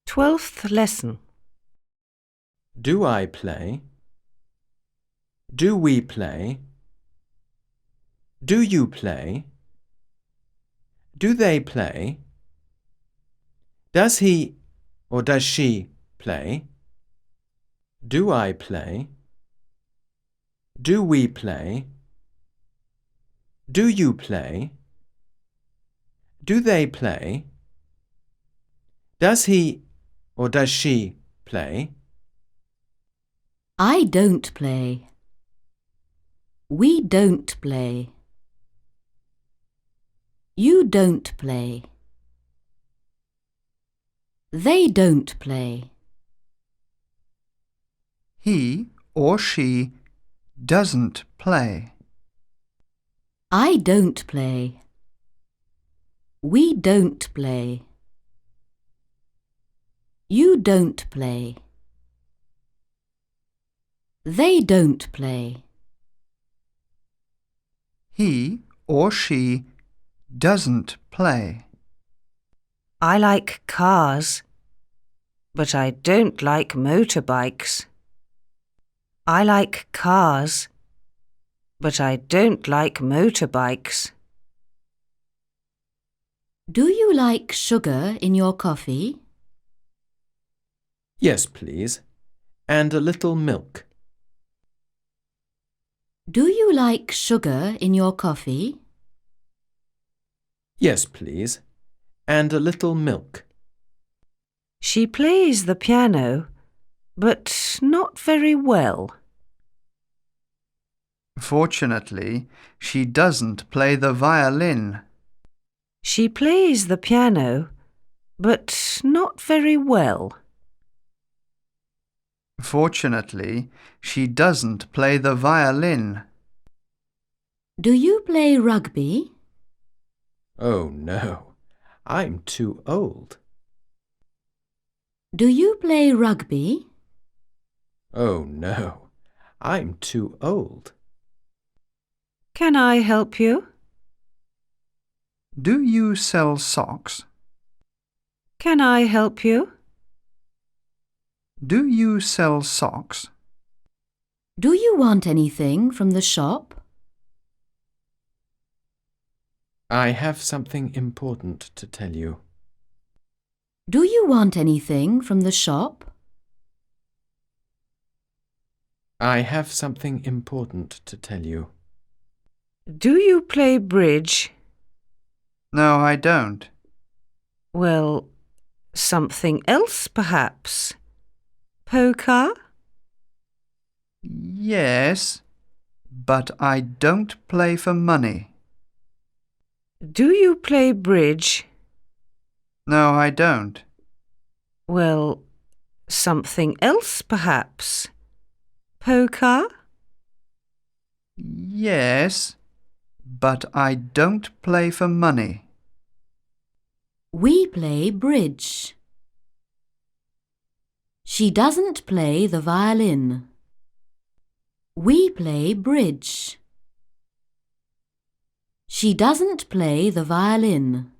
12th lesson. Do I play? Do we play? Do you play? Do they play? Does he or does she play? Do I play? Do we play? Do you play? Do they play? Does he or does she play? I don't play. We don't play. You don't play. They don't play. He or she doesn't play. I don't play. We don't play. You don't play. They don't play. He or she doesn't play. I like cars, but I don't like motorbikes. I like cars, but I don't like motorbikes. Do you like sugar in your coffee? Yes, please. And a little milk. Do you like sugar in your coffee? Yes, please. And a little milk. She plays the piano, but not very well. Fortunately, she doesn't play the violin. She plays the piano, but not very well. Fortunately, she doesn't play the violin. Do you play rugby? Oh, no. I'm too old. Do you play rugby? Oh, no. I'm too old. Can I help you? Do you sell socks? Can I help you? Do you sell socks? Do you want anything from the shop? I have something important to tell you. Do you want anything from the shop? I have something important to tell you. Do you play bridge? No, I don't. Well, something else perhaps. Poker? Yes, but I don't play for money. Do you play bridge? No, I don't. Well, something else perhaps. Poker? Yes, but I don't play for money. We play bridge. She doesn't play the violin. We play bridge. She doesn't play the violin.